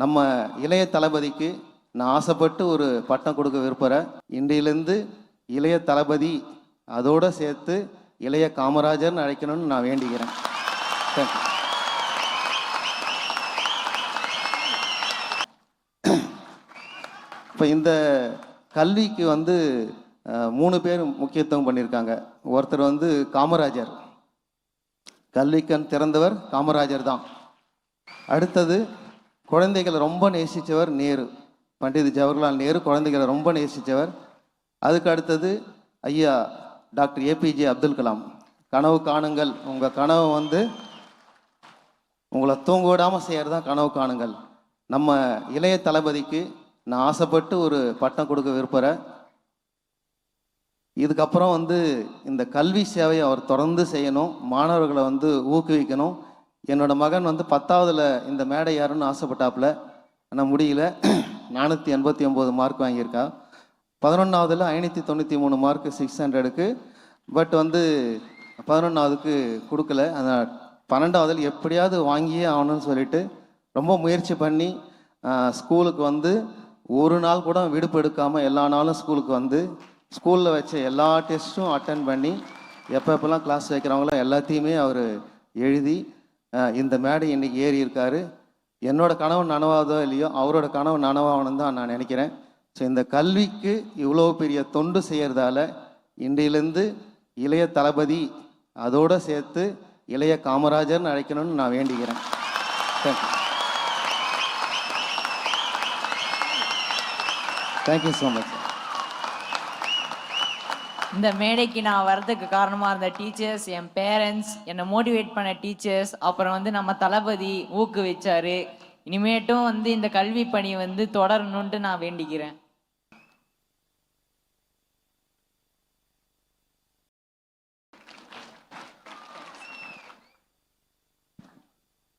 நம்ம இளைய தளபதிக்கு நான் ஆசைப்பட்டு ஒரு பட்டம் கொடுக்க விருப்புகிறேன். இன்றையிலேருந்து இளைய தளபதி அதோடு சேர்த்து இளைய காமராஜர்னு அழைக்கணும்னு நான் வேண்டிக்கிறேன். தேங்க்யூ. இப்போ இந்த கல்விக்கு 3 பேர் முக்கியத்துவம் பண்ணியிருக்காங்க. ஒருத்தர் காமராஜர், கல்விக்கண் திறந்தவர் காமராஜர் தான். அடுத்தது குழந்தைகளை ரொம்ப நேசித்தவர் நேரு, பண்டித் ஜவஹர்லால் நேரு குழந்தைகளை ரொம்ப நேசித்தவர். அதுக்கு அடுத்தது ஐயா டாக்டர் ஏபிஜே அப்துல் கலாம். கனவு காணுங்கள், உங்கள் கனவை உங்களை தூங்க விடாமல் செய்கிறது தான் கனவு காணுங்கள். நம்ம இளைய தளபதிக்கு நான் ஆசைப்பட்டு ஒரு பட்டம் கொடுக்க விருப்புகிறேன். இதுக்கப்புறம் இந்த கல்வி சேவையை அவர் தொடர்ந்து செய்யணும், மாணவர்களை ஊக்குவிக்கணும். என்னோட மகன் 10ஆவதுல இந்த மேடை யாருன்னு ஆசைப்பட்டாப்புல, ஆனால் முடியல. 489 மார்க் வாங்கியிருக்கா. 11ஆவதுல 593 மார்க் 600க்கு. பட் 11ஆவதுக்கு கொடுக்கல. அதனால் 12ஆவதுல எப்படியாவது வாங்கியே ஆகணும்னு சொல்லிட்டு ரொம்ப முயற்சி பண்ணி ஸ்கூலுக்கு ஒரு நாள் கூட விடுப்பு எடுக்காமல் எல்லா நாளும் ஸ்கூலுக்கு ஸ்கூலில் வச்ச எல்லா டெஸ்ட்டும் அட்டன் பண்ணி எப்பப்பெல்லாம் கிளாஸ் வைக்கிறாங்களோ எல்லாத்தையுமே அவர் எழுதி இந்த மேடை இன்றைக்கி ஏறி இருக்கார். என்னோட கனவு நனவாதோ இல்லையோ அவரோட கனவு நனவாகணும்னு தான் நான் நினைக்கிறேன். ஸோ இந்த கல்விக்கு இவ்வளோ பெரிய தொண்டு செய்கிறதால இன்றையிலேருந்து இளைய தளபதி அதோடு சேர்த்து இளைய காமராஜர்னு அழைக்கணும்னு நான் வேண்டிக்கிறேன். தேங்க்யூ. Thank you so much. இந்த மேடைக்கு நான் வர்றதுக்கு காரணமாக இருந்த டீச்சர்ஸ், என் பேரண்ட்ஸ், என்னை மோட்டிவேட் பண்ண டீச்சர்ஸ், அப்புறம் நம்ம தளபதி ஊக்குவிச்சாரு. இனிமேட்டும் இந்த கல்வி பணி தொடரணுன்ட்டு நான் வேண்டிக்கிறேன்.